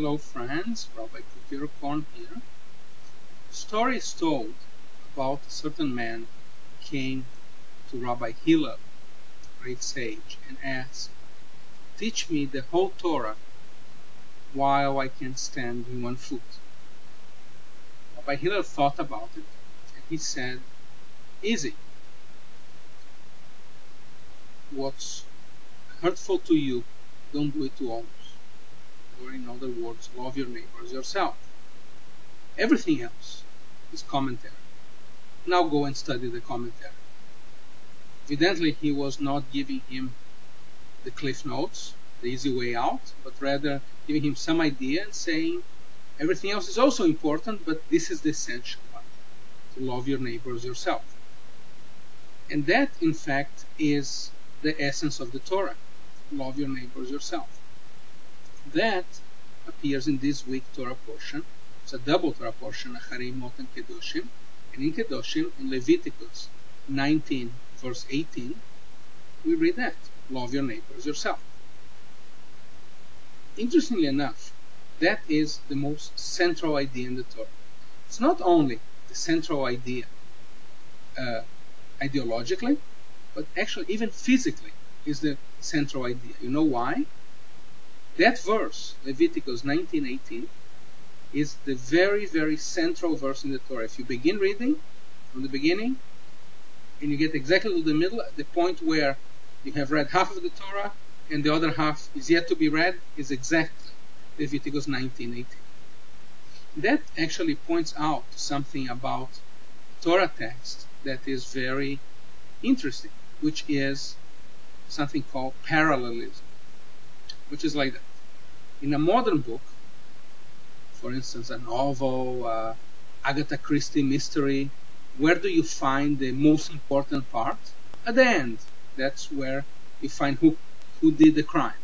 Hello friends, Rabbi Cukierkorn here. The story is told about a certain man who came to Rabbi Hillel, a great sage, and asked, "Teach me the whole Torah while I can stand in one foot." Rabbi Hillel thought about it, and he said, "Easy. What's hurtful to you, don't do it to others. Or in other words, love your neighbor as yourself. Everything else is commentary. Now go and study the commentary." Evidently, he was not giving him the cliff notes, the easy way out, but rather giving him some idea and saying, everything else is also important, but this is the essential one, to love your neighbor as yourself. And that, in fact, is the essence of the Torah. Love your neighbor as yourself. That appears in this week Torah portion. It's a double Torah portion, Acharei Mot and Kedoshim. And in Kedoshim, in Leviticus 19, verse 18, we read that. Love your neighbor as yourself. Interestingly enough, that is the most central idea in the Torah. It's not only the central idea ideologically, but actually even physically is the central idea. You know why? That verse, Leviticus 19:18, is the very, very central verse in the Torah. If you begin reading from the beginning, and you get exactly to the middle, at the point where you have read half of the Torah, and the other half is yet to be read, is exactly Leviticus 19:18. That actually points out something about Torah text that is very interesting, which is something called parallelism, which is like that. In a modern book, for instance, a novel, Agatha Christie mystery, where do you find the most important part? At the end. That's where you find who did the crime.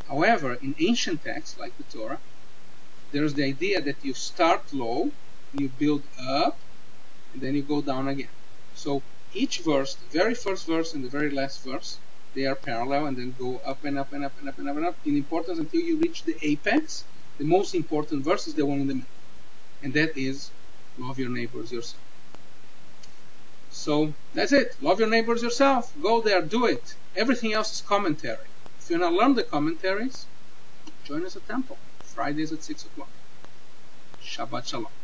However, in ancient texts like the Torah, there's the idea that you start low, you build up, and then you go down again. So each verse, the very first verse and the very last verse, they are parallel and then go up and up and up and up and up and up in importance until you reach the apex. The most important verse is the one in the middle. And that is, love your neighbors yourself. So that's it. Love your neighbors yourself. Go there, do it. Everything else is commentary. If you want to learn the commentaries, join us at Temple. Fridays at 6 o'clock. Shabbat Shalom.